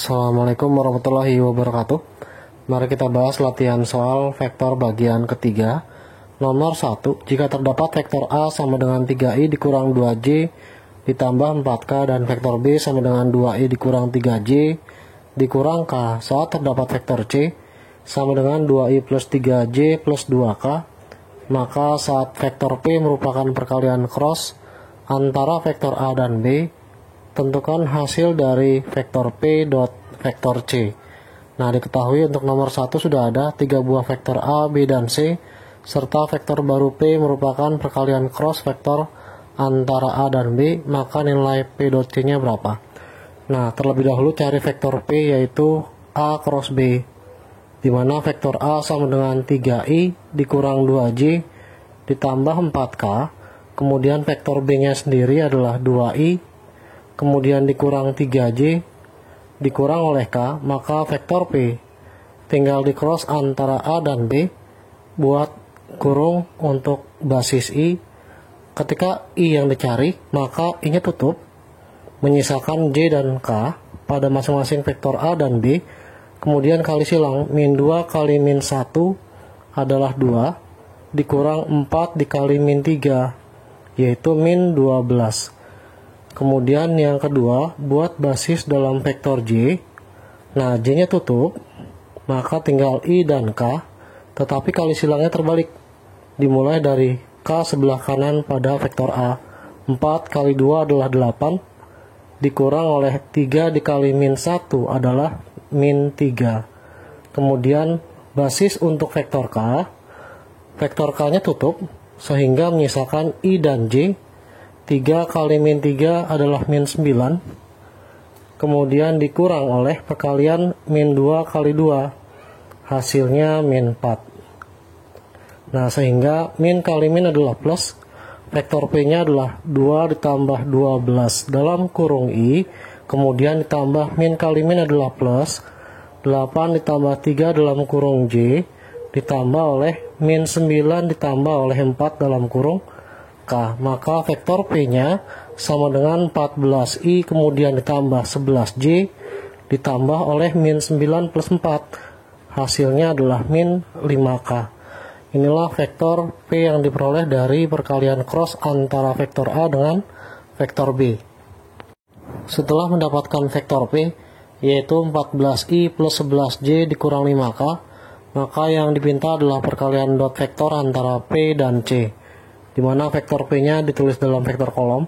Assalamualaikum warahmatullahi wabarakatuh. Mari kita bahas latihan soal vektor bagian ketiga. Nomor 1, jika terdapat vektor A sama dengan 3i dikurang 2j ditambah 4k dan vektor B sama dengan 2i dikurang 3j dikurang k saat terdapat vektor C sama dengan 2i plus 3j plus 2k, maka saat vektor P merupakan perkalian cross antara vektor A dan B, tentukan hasil dari vektor P dot vektor C. Nah, diketahui untuk nomor 1 sudah ada 3 buah vektor A, B, dan C, serta vektor baru P merupakan perkalian cross vektor antara A dan B, maka nilai P dot C nya berapa? Nah, terlebih dahulu cari vektor P, yaitu A cross B, di mana vektor A sama dengan 3i dikurang 2j ditambah 4k, kemudian vektor B nya sendiri adalah 2i, kemudian dikurang 3j dikurang oleh k, maka vektor P tinggal di cross antara A dan B, buat kurung untuk basis I. Ketika I yang dicari, maka I nya tutup, menyisakan J dan K pada masing-masing vektor A dan B, kemudian kali silang min 2 kali min 1 adalah 2 dikurang 4 dikali min 3, yaitu min 12. Kemudian yang kedua, buat basis dalam vektor J. Nah, J nya tutup, maka tinggal I dan K, tetapi kali silangnya terbalik, dimulai dari K sebelah kanan pada vektor A. 4 kali 2 adalah 8 dikurang oleh 3 dikali min 1 adalah min 3. Kemudian basis untuk vektor K nya tutup sehingga menyisakan I dan J. 3 kali min 3 adalah min 9, kemudian dikurang oleh perkalian min 2 kali 2, hasilnya min 4. Nah, sehingga min kali min adalah plus, vektor P nya adalah 2 ditambah 12 dalam kurung I, kemudian ditambah min kali min adalah plus, 8 ditambah 3 dalam kurung J, ditambah oleh min 9 ditambah oleh 4 dalam kurung K, maka vektor P nya sama dengan 14i kemudian ditambah 11j ditambah oleh min 9 plus 4, hasilnya adalah min 5k. Inilah vektor P yang diperoleh dari perkalian cross antara vektor A dengan vektor B. Setelah mendapatkan vektor P, yaitu 14i plus 11j dikurang 5k, maka yang dipinta adalah perkalian dot vektor antara P dan C, di mana vektor P nya ditulis dalam vektor kolom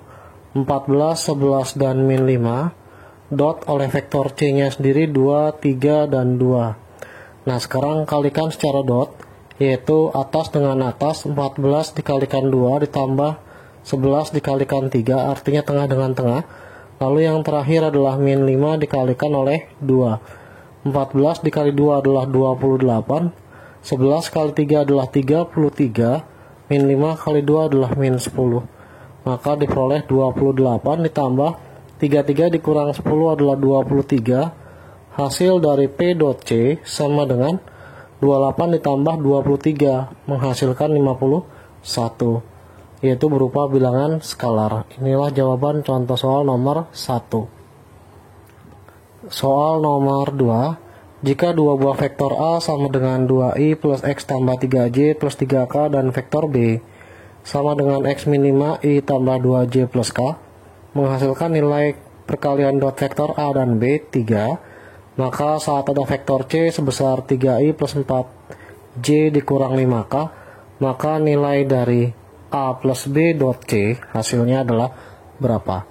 14, 11, dan min 5, dot oleh vektor C nya sendiri 2, 3, dan 2. Nah, sekarang kalikan secara dot, yaitu atas dengan atas, 14 dikalikan 2 ditambah 11 dikalikan 3, artinya tengah dengan tengah. Lalu yang terakhir adalah min 5 dikalikan oleh 2. 14 dikali 2 adalah 28, 11 kali 3 adalah 33, min 5 kali 2 adalah min 10, maka diperoleh 28 ditambah 33 dikurang 10 adalah 23. Hasil dari P dot C sama dengan 28 ditambah 23 menghasilkan 51, yaitu berupa bilangan skalar. Inilah jawaban contoh soal nomor 1. Soal nomor 2, jika dua buah vektor A sama dengan 2i plus x tambah 3j plus 3k dan vektor B sama dengan x min 5i tambah 2j plus k menghasilkan nilai perkalian dot vektor A dan B 3, maka saat ada vektor C sebesar 3i plus 4j dikurang 5k, maka nilai dari A plus B dot C hasilnya adalah berapa?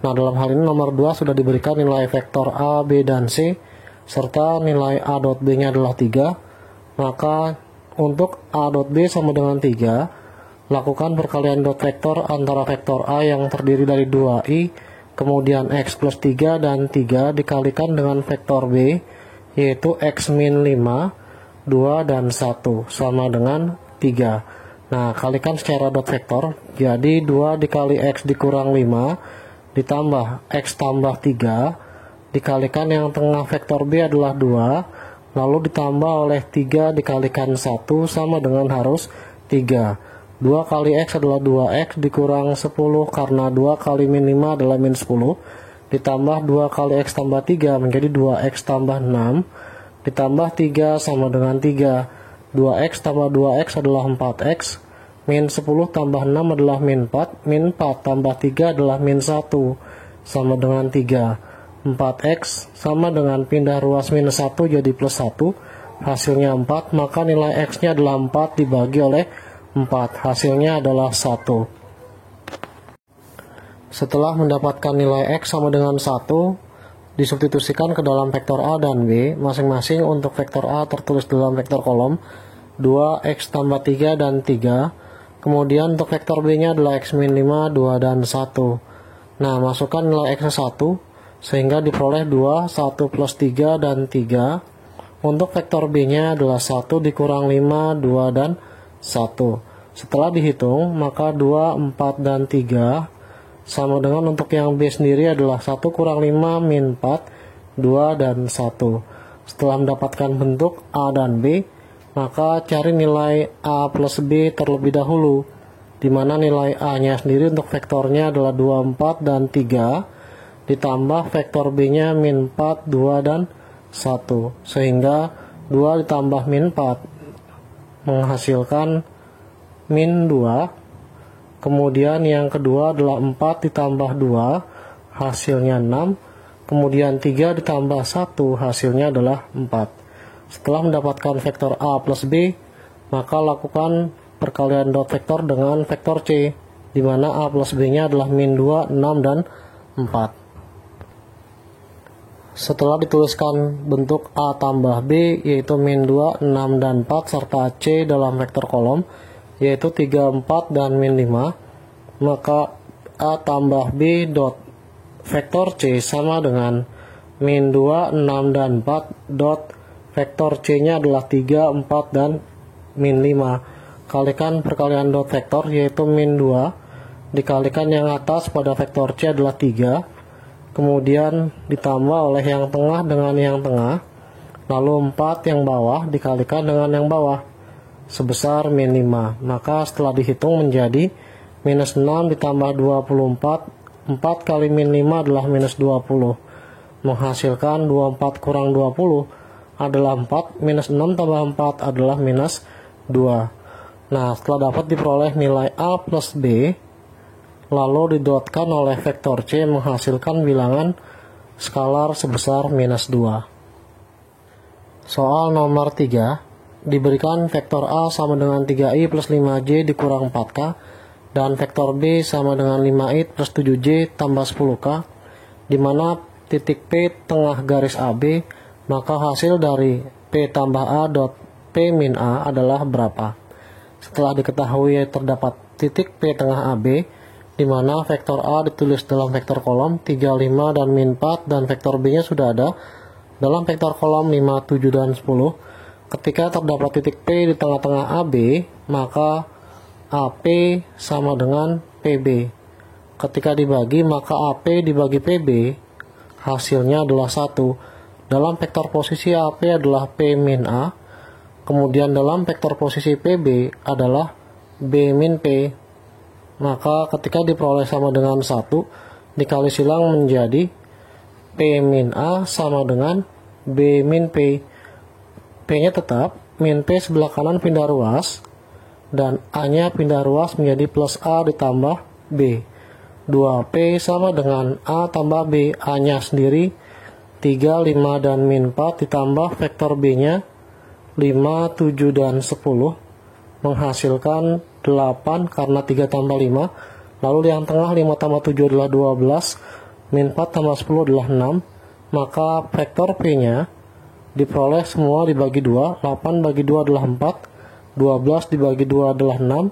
Nah, dalam hal ini nomor 2 sudah diberikan nilai vektor A, B, dan C, serta nilai A dot B nya adalah 3, maka untuk A dot B sama dengan 3, lakukan perkalian dot vektor antara vektor A yang terdiri dari 2i, kemudian x plus 3 dan 3 dikalikan dengan vektor B, yaitu x min 5, 2, dan 1 sama dengan 3. Nah, kalikan secara dot vektor, jadi 2 dikali x dikurang 5 ditambah x tambah 3 dikalikan yang tengah vektor B adalah 2, lalu ditambah oleh 3 dikalikan 1 sama dengan harus 3. 2 kali X adalah 2X dikurang 10 karena 2 kali min 5 adalah min 10, ditambah 2 kali X tambah 3 menjadi 2X tambah 6, ditambah 3 sama dengan 3. 2X tambah 2X adalah 4X, min 10 tambah 6 adalah min 4, min 4 tambah 3 adalah min 1, sama dengan 3. 4X sama dengan pindah ruas minus 1 jadi plus 1, hasilnya 4, maka nilai X-nya adalah 4 dibagi oleh 4, hasilnya adalah 1. Setelah mendapatkan nilai X sama dengan 1, disubstitusikan ke dalam vektor A dan B, masing-masing untuk vektor A tertulis dalam vektor kolom 2X tambah 3 dan 3, kemudian untuk vektor B-nya adalah X min 5, 2, dan 1. Nah, masukkan nilai X-nya 1, sehingga diperoleh 2, 1 plus 3, dan 3. Untuk vektor B-nya adalah 1 dikurang 5, 2, dan 1. Setelah dihitung, maka 2, 4, dan 3 sama dengan untuk yang B sendiri adalah 1 kurang 5, min 4, 2, dan 1. Setelah mendapatkan bentuk A dan B, maka cari nilai A plus B terlebih dahulu, di mana nilai A-nya sendiri untuk vektornya adalah 2, 4, dan 3, ditambah vektor B-nya min 4, 2, dan 1, sehingga 2 ditambah min 4 menghasilkan min 2. Kemudian yang kedua adalah 4 ditambah 2, hasilnya 6. Kemudian 3 ditambah 1, hasilnya adalah 4. Setelah mendapatkan vektor A plus B, maka lakukan perkalian dot vektor dengan vektor C, di mana A plus B-nya adalah min 2, 6, dan 4. Setelah dituliskan bentuk A tambah B, yaitu min 2, 6, dan 4, serta C dalam vektor kolom, yaitu 3, 4, dan min 5, maka A tambah B dot vektor C sama dengan min 2, 6, dan 4 dot vektor C-nya adalah 3, 4, dan min 5. Kalikan perkalian dot vektor, yaitu min 2 dikalikan yang atas pada vektor C adalah 3, kemudian ditambah oleh yang tengah dengan yang tengah, lalu 4 yang bawah dikalikan dengan yang bawah, sebesar min 5. Maka setelah dihitung menjadi minus 6 ditambah 24, 4 kali min 5 adalah minus 20, menghasilkan 24 kurang 20 adalah 4, minus 6 tambah 4 adalah minus 2. Nah, setelah dapat diperoleh nilai A plus B, lalu didotkan oleh vektor C menghasilkan bilangan skalar sebesar minus 2. Soal nomor 3, diberikan vektor A sama dengan 3i plus 5j dikurang 4k, dan vektor B sama dengan 5i plus 7j tambah 10k, di mana titik P tengah garis AB, maka hasil dari P tambah A dot P min A adalah berapa? Setelah diketahui terdapat titik P tengah AB, di mana vektor A ditulis dalam vektor kolom 3, 5, dan min 4, dan vektor B-nya sudah ada dalam vektor kolom 5, 7, dan 10. Ketika terdapat titik P di tengah-tengah AB, maka AP sama dengan PB. Ketika dibagi, maka AP dibagi PB, hasilnya adalah 1. Dalam vektor posisi AP adalah P min A, kemudian dalam vektor posisi PB adalah B min P. Maka ketika diperoleh sama dengan 1, dikali silang menjadi P min A sama dengan B min P. P-nya tetap, min P sebelah kanan pindah ruas, dan A-nya pindah ruas menjadi plus A ditambah B. 2P sama dengan A tambah B, A-nya sendiri 3, 5, dan min 4 ditambah vektor B-nya 5, 7, dan 10 menghasilkan 8 karena 3 tambah 5. Lalu yang tengah 5 tambah 7 adalah 12, min 4 tambah 10 adalah 6. Maka vektor P-nya diperoleh semua dibagi 2. 8 bagi 2 adalah 4, 12 dibagi 2 adalah 6,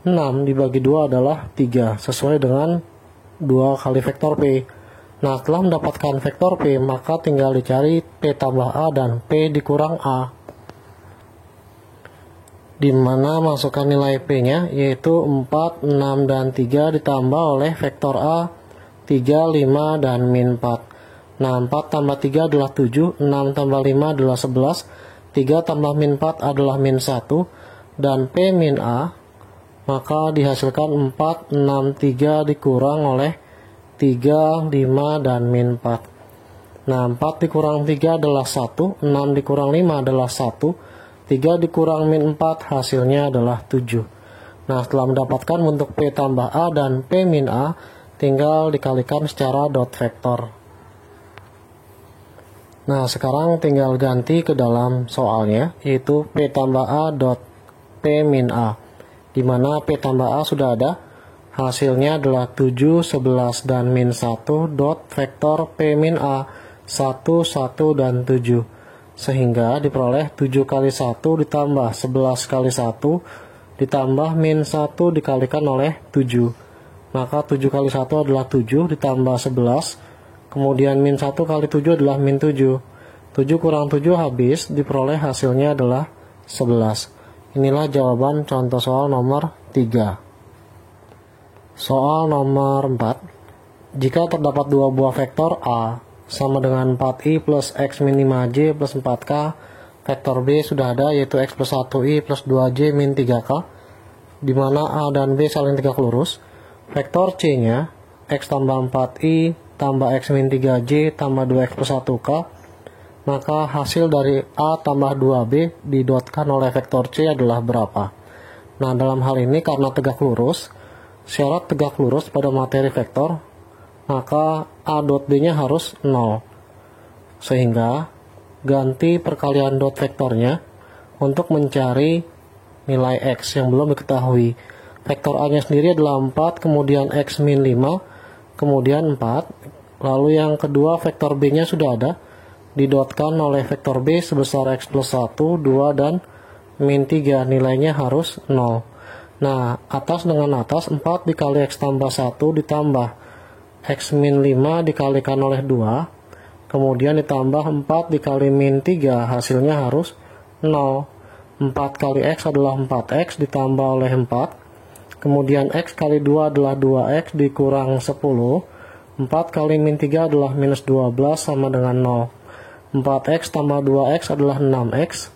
6 dibagi 2 adalah 3, sesuai dengan 2 kali vektor P. Nah, setelah mendapatkan vektor P, maka tinggal dicari P tambah A dan P dikurang A, di mana masukkan nilai P-nya, yaitu 4, 6, dan 3 ditambah oleh vektor A 3, 5, dan min 4. Nah, 4 tambah 3 adalah 7, 6 tambah 5 adalah 11, 3 tambah min 4 adalah min 1, dan P min A, maka dihasilkan 4, 6, 3 dikurang oleh 3, 5, dan min 4. Nah, 4 dikurang 3 adalah 1, 6 dikurang 5 adalah 1, 3 dikurang min 4 hasilnya adalah 7. Nah, setelah mendapatkan bentuk P tambah A dan P min A, tinggal dikalikan secara dot vektor. Nah, sekarang tinggal ganti ke dalam soalnya, yaitu P tambah A dot P min A, di mana P tambah A sudah ada, hasilnya adalah 7, 11, dan min 1 dot vektor P min A, 1, 1, dan 7. Sehingga diperoleh 7 kali 1 ditambah 11 kali 1 ditambah min 1 dikalikan oleh 7. Maka 7 kali 1 adalah 7 ditambah 11. Kemudian min 1 kali 7 adalah min 7. 7 kurang 7 habis, diperoleh hasilnya adalah 11. Inilah jawaban contoh soal nomor 3. Soal nomor 4. Jika terdapat dua buah vektor A sama dengan 4i plus x min 5j plus 4k, vektor B sudah ada, yaitu x plus 1i plus 2j min 3k, di mana A dan B saling tegak lurus. Vektor C-nya x tambah 4i tambah x min 3j tambah 2x plus 1k, maka hasil dari A tambah 2B didotkan oleh vektor C adalah berapa? Nah, dalam hal ini karena tegak lurus, syarat tegak lurus pada materi vektor, maka A dot B-nya harus 0. Sehingga ganti perkalian dot vektornya untuk mencari nilai X yang belum diketahui. Vektor A-nya sendiri adalah 4, kemudian X min 5, kemudian 4. Lalu yang kedua vektor B-nya sudah ada, didotkan oleh vektor B sebesar X plus 1, 2, dan min 3. Nilainya harus 0. Nah, atas dengan atas, 4 dikali X tambah 1 ditambah X min 5 dikalikan oleh 2, kemudian ditambah 4 dikali min 3, hasilnya harus 0. 4 kali X adalah 4X ditambah oleh 4, kemudian X kali 2 adalah 2X dikurang 10, 4 kali min 3 adalah minus 12 sama dengan 0. 4X tambah 2X adalah 6X,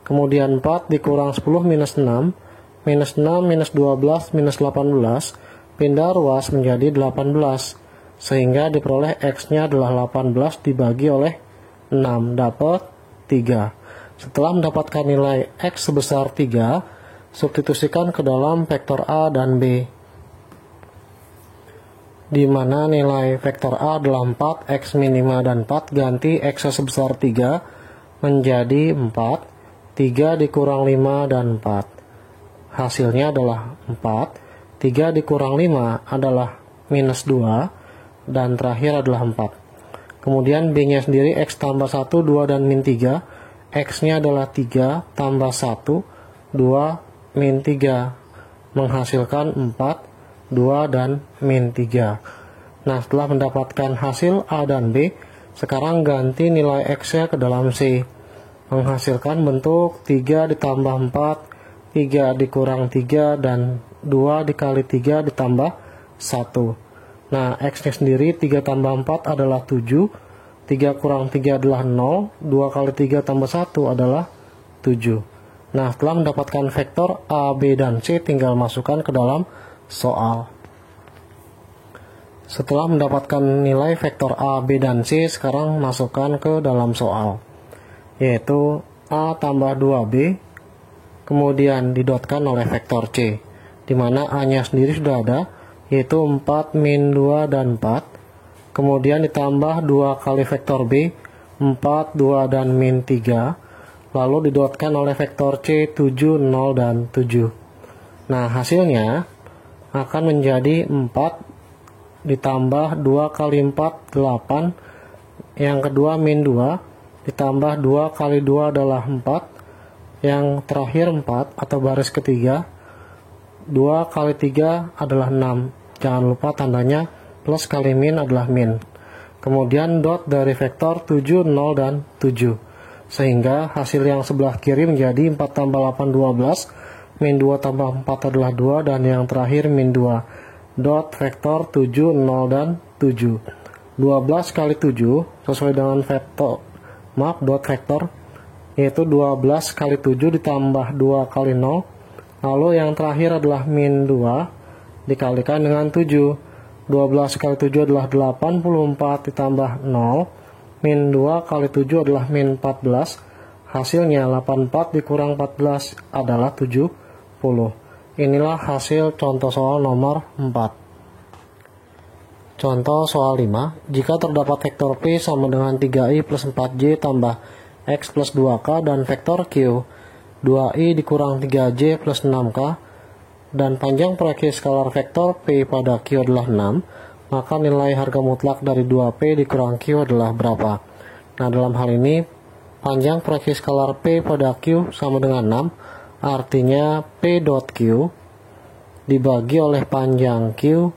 kemudian 4 dikurang 10 minus 6, minus 6 minus 12 minus 18, pindah ruas menjadi 18. Sehingga diperoleh X-nya adalah 18 dibagi oleh 6, dapat 3. Setelah mendapatkan nilai X sebesar 3, substitusikan ke dalam vektor A dan B, di mana nilai vektor A adalah 4, X min 5 dan 4, ganti X sebesar 3 menjadi 4, 3 dikurang 5 dan 4. Hasilnya adalah 4, 3 dikurang 5 adalah minus 2, dan terakhir adalah 4. Kemudian B-nya sendiri X tambah 1, 2, dan min 3. X-nya adalah 3 tambah 1, 2, min 3. Menghasilkan 4, 2, dan min 3. Nah, setelah mendapatkan hasil A dan B, sekarang ganti nilai X-nya ke dalam C. Menghasilkan bentuk 3 ditambah 4, 3 dikurang 3, dan 2 dikali 3 ditambah 1. Nah, X-nya sendiri 3 tambah 4 adalah 7, 3 kurang 3 adalah 0, 2 kali 3 tambah 1 adalah 7. Nah, setelah mendapatkan vektor A, B, dan C, tinggal masukkan ke dalam soal. Setelah mendapatkan nilai vektor A, B, dan C, sekarang masukkan ke dalam soal, yaitu A tambah 2B, kemudian didotkan oleh vektor C, di mana A-nya sendiri sudah ada, yaitu 4, min 2, dan 4. Kemudian ditambah 2 kali vektor B, 4, 2, dan min 3. Lalu didotkan oleh vektor C, 7, 0, dan 7. Nah, hasilnya akan menjadi 4 ditambah 2 kali 4, 8. Yang kedua min 2, ditambah 2 kali 2 adalah 4. Yang terakhir 4 atau baris ketiga, 2 kali 3 adalah 6. Jangan lupa tandanya plus kali min adalah min. Kemudian dot dari vektor 7, 0, dan 7. Sehingga hasil yang sebelah kiri menjadi 4 tambah 8, 12. Min 2 tambah 4 adalah 2. Dan yang terakhir min 2. Dot vektor 7, 0, dan 7. 12 kali 7 sesuai dengan vektor, dot vektor, yaitu 12 kali 7 ditambah 2 kali 0. Lalu yang terakhir adalah min 2 dikalikan dengan 7. 12 kali 7 adalah 84 ditambah 0. Min 2 kali 7 adalah min 14. Hasilnya 84 dikurang 14 adalah 70. Inilah hasil contoh soal nomor 4. Contoh soal 5. Jika terdapat vektor P sama dengan 3i plus 4j tambah x plus 2k dan vektor Q 2i dikurang 3j plus 6k dan panjang proyeksi skalar vektor P pada Q adalah 6, maka nilai harga mutlak dari 2P dikurang Q adalah berapa? Nah, dalam hal ini panjang proyeksi skalar P pada Q sama dengan 6, artinya P dot Q dibagi oleh panjang Q,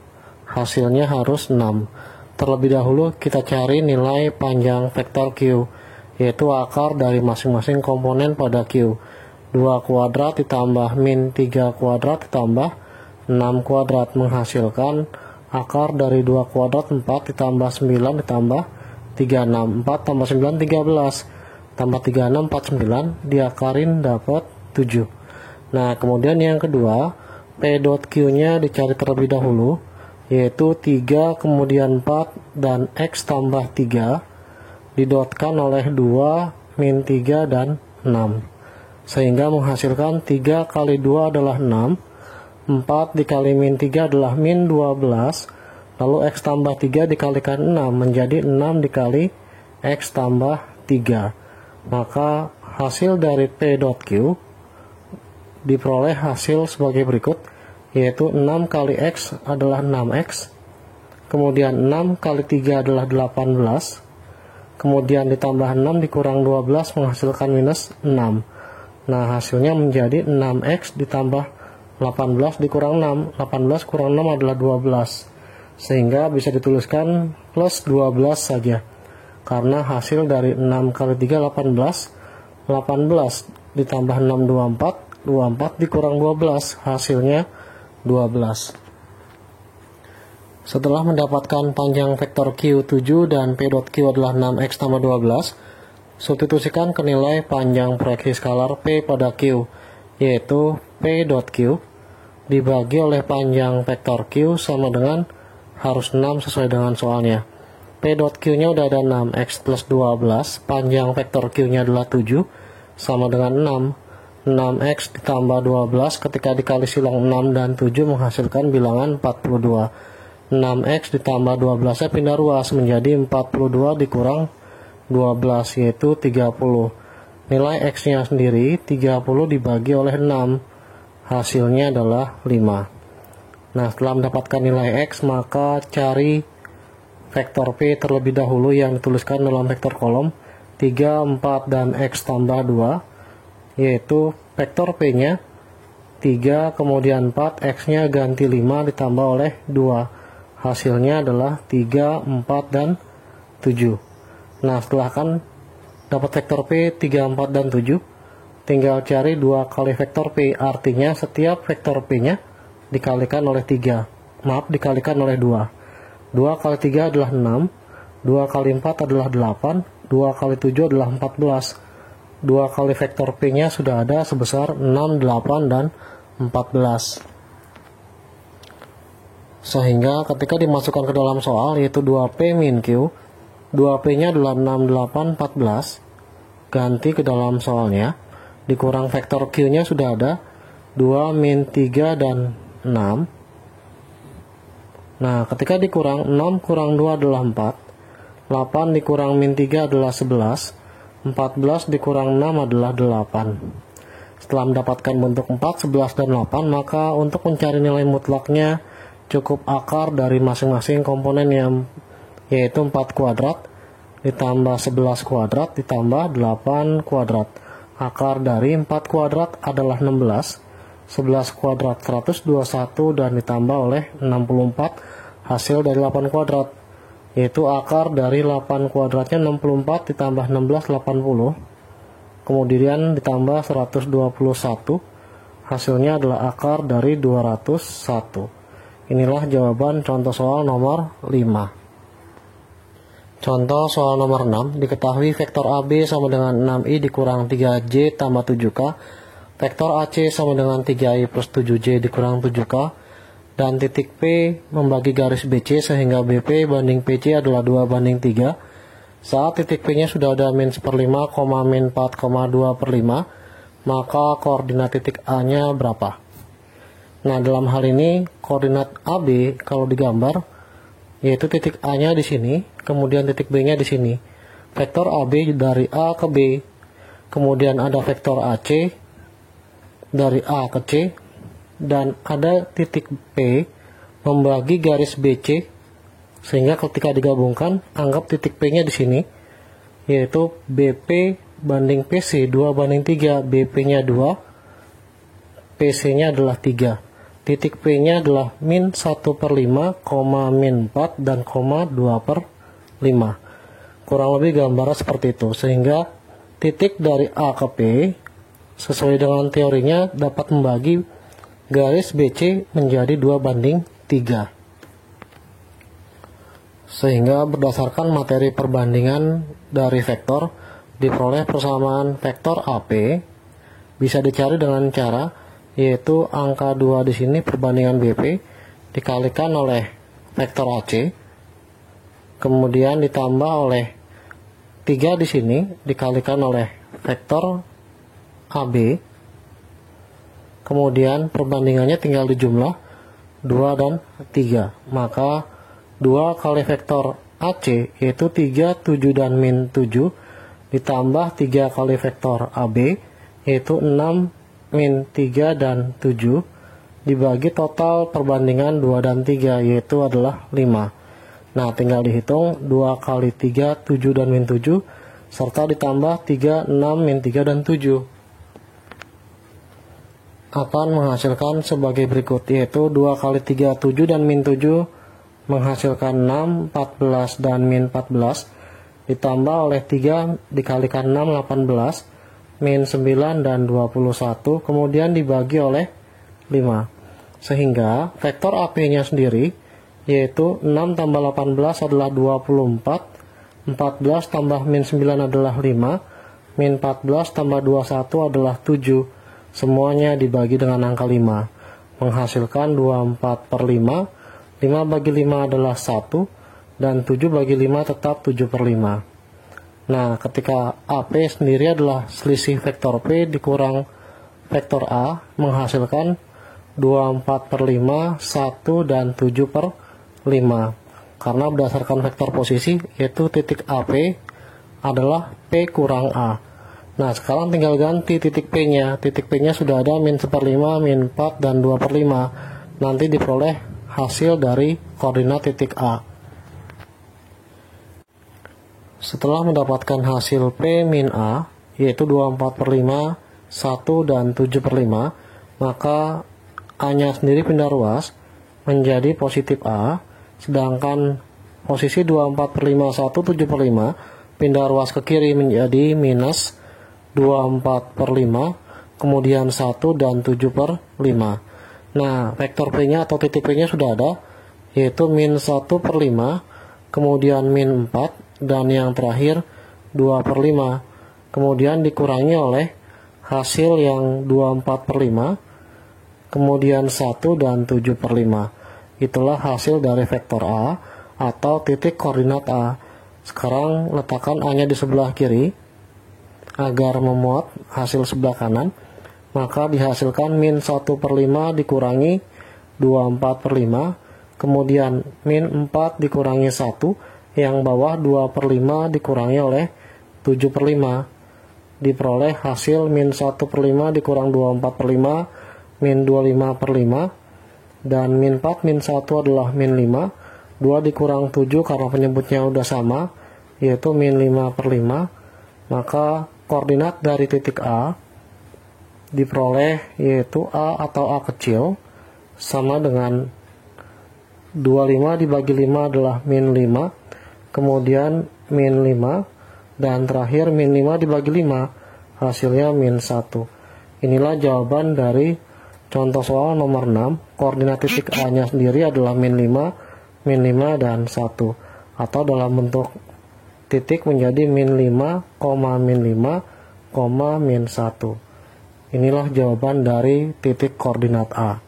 hasilnya harus 6. Terlebih dahulu kita cari nilai panjang vektor Q, yaitu akar dari masing-masing komponen pada Q. 2 kuadrat ditambah min 3 kuadrat ditambah 6 kuadrat menghasilkan akar dari 2 kuadrat 4 ditambah 9 ditambah 36. 4 tambah 9 13 tambah 36 49, diakarin dapat 7. Nah, kemudian yang kedua, P dot Q nya dicari terlebih dahulu, yaitu 3 kemudian 4 dan x tambah 3 didotkan oleh 2 min 3 dan 6, sehingga menghasilkan 3 kali 2 adalah 6, 4 dikali min 3 adalah min 12, lalu x tambah 3 dikalikan 6 menjadi 6 dikali x tambah 3. Maka hasil dari P dot Q diperoleh hasil sebagai berikut, yaitu 6 kali x adalah 6x, kemudian 6 kali 3 adalah 18, kemudian ditambah 6 dikurang 12 menghasilkan minus 6. Nah, hasilnya menjadi 6x ditambah 18 dikurang 6. 18 kurang 6 adalah 12, sehingga bisa dituliskan plus 12 saja, karena hasil dari 6 kali 3 18, 18 ditambah 6 24, 24 dikurang 12, hasilnya 12. Setelah mendapatkan panjang vektor Q 7 dan P dot Q adalah 6x tambah 12, substitusikan ke nilai panjang proyeksi skalar P pada Q, yaitu P dot Q dibagi oleh panjang vektor Q sama dengan harus 6 sesuai dengan soalnya. P dot Q nya udah ada 6x plus 12, panjang vektor Q nya adalah 7 sama dengan 6. 6x ditambah 12 ketika dikali silang 6 dan 7 menghasilkan bilangan 42. 6x ditambah 12 nya pindah ruas menjadi 42 dikurang 12, yaitu 30. Nilai x nya sendiri 30 dibagi oleh 6, hasilnya adalah 5. Nah, setelah mendapatkan nilai x, maka cari vektor P terlebih dahulu yang dituliskan dalam vektor kolom 3, 4, dan x tambah 2, yaitu vektor P nya 3 kemudian 4, x nya ganti 5 ditambah oleh 2, hasilnya adalah 3, 4, dan 7. Nah, setelah kan dapat vektor P 3, 4, dan 7, tinggal cari 2 kali vektor P, artinya setiap vektor P nya dikalikan oleh 3, dikalikan oleh 2. 2 kali 3 adalah 6, 2 kali 4 adalah 8, 2 kali 7 adalah 14. 2 kali vektor P nya sudah ada sebesar 6, 8, dan 14. Sehingga ketika dimasukkan ke dalam soal, yaitu 2P min Q, 2P nya adalah 6, 8, 14, ganti ke dalam soalnya, dikurang vektor Q nya sudah ada 2 min 3 dan 6. Nah, ketika dikurang 6 kurang 2 adalah 4, 8 dikurang min 3 adalah 11, 14 dikurang 6 adalah 8. Setelah mendapatkan bentuk 4, 11, dan 8, maka untuk mencari nilai mutlaknya cukup akar dari masing-masing komponen yang yaitu 4 kuadrat ditambah 11 kuadrat ditambah 8 kuadrat. Akar dari 4 kuadrat adalah 16, 11 kuadrat 121, dan ditambah oleh 64 hasil dari 8 kuadrat, yaitu akar dari 8 kuadratnya 64 ditambah 16 80, kemudian ditambah 121, hasilnya adalah akar dari 201. Inilah jawaban contoh soal nomor 5. Contoh soal nomor 6, diketahui vektor AB sama dengan 6i dikurang 3j tambah 7k, vektor AC sama dengan 3i plus 7j dikurang 7k, dan titik P membagi garis BC sehingga BP banding PC adalah 2:3. Saat titik P nya sudah ada min 1/5, min 4, 2/5, maka koordinat titik A nya berapa? Nah, dalam hal ini koordinat AB kalau digambar yaitu titik A nya di sini, kemudian titik B nya di sini. Vektor AB dari A ke B, kemudian ada vektor AC dari A ke C, dan ada titik P membagi garis BC, sehingga ketika digabungkan anggap titik P nya di sini yaitu BP banding PC 2:3, BP nya 2, PC nya adalah 3, titik P nya adalah min 1/5, min 4, dan 2/5. Kurang lebih gambarnya seperti itu, sehingga titik dari A ke P sesuai dengan teorinya dapat membagi garis BC menjadi 2:3. Sehingga berdasarkan materi perbandingan dari vektor, diperoleh persamaan vektor AP bisa dicari dengan cara yaitu angka 2 di sini perbandingan BP dikalikan oleh vektor AC, kemudian ditambah oleh 3 di sini dikalikan oleh vektor AB, kemudian perbandingannya tinggal dijumlah 2 dan 3, maka 2 kali vektor AC yaitu 3, 7, dan min 7 ditambah 3 kali vektor AB yaitu 6, min 3, dan 7 dibagi total perbandingan 2 dan 3 yaitu adalah 5. Nah, tinggal dihitung 2 kali 3, 7, dan min 7 serta ditambah 3, 6, min 3, dan 7 akan menghasilkan sebagai berikut, yaitu 2 kali 3, 7, dan min 7 menghasilkan 6, 14, dan min 14 ditambah oleh 3 dikalikan 6, 18, min 9, dan 21, kemudian dibagi oleh 5, sehingga vektor AP nya sendiri yaitu 6 tambah 18 adalah 24, 14 tambah min 9 adalah 5, min 14 tambah 21 adalah 7, semuanya dibagi dengan angka 5, menghasilkan 24/5, 5 bagi 5 adalah 1, dan 7 bagi 5 tetap 7/5. Nah, ketika AP sendiri adalah selisih vektor P dikurang vektor A, menghasilkan 24/5, 1, dan 7/5. Karena berdasarkan vektor posisi, yaitu titik AP adalah P kurang A. Nah, sekarang tinggal ganti titik P nya. Titik P nya sudah ada min 1/5, min 4, dan 2/5. Nanti diperoleh hasil dari koordinat titik A. Setelah mendapatkan hasil P min A, yaitu 24/5, 1, dan 7/5, maka A nya sendiri pindah ruas menjadi positif A, sedangkan posisi 24/5, 1, 7/5 pindah ruas ke kiri menjadi minus 24/5, kemudian 1, dan 7/5. Nah, vektor P nya atau titik P nya sudah ada, yaitu min 1/5, kemudian min 4, dan yang terakhir 2/5, kemudian dikurangi oleh hasil yang 24/5, kemudian 1, dan 7/5. Itulah hasil dari vektor A atau titik koordinat A. Sekarang letakkan A nya di sebelah kiri agar memuat hasil sebelah kanan, maka dihasilkan min 1/5 dikurangi 24/5, kemudian min 4 dikurangi 1, yang bawah 2/5 dikurangi oleh 7/5, diperoleh hasil min 1/5 dikurang 24/5, min 25/5, dan min 4, min 1 adalah min 5, 2 dikurang 7 karena penyebutnya udah sama, yaitu min 5/5, maka koordinat dari titik A diperoleh yaitu A atau A kecil sama dengan 25 dibagi 5 adalah min 5, kemudian min 5, dan terakhir min 5 dibagi 5 hasilnya min 1. Inilah jawaban dari contoh soal nomor 6. Koordinat titik A nya sendiri adalah min 5, min 5, dan 1, atau dalam bentuk titik menjadi min 5, min 5, min 1. Inilah jawaban dari titik koordinat A.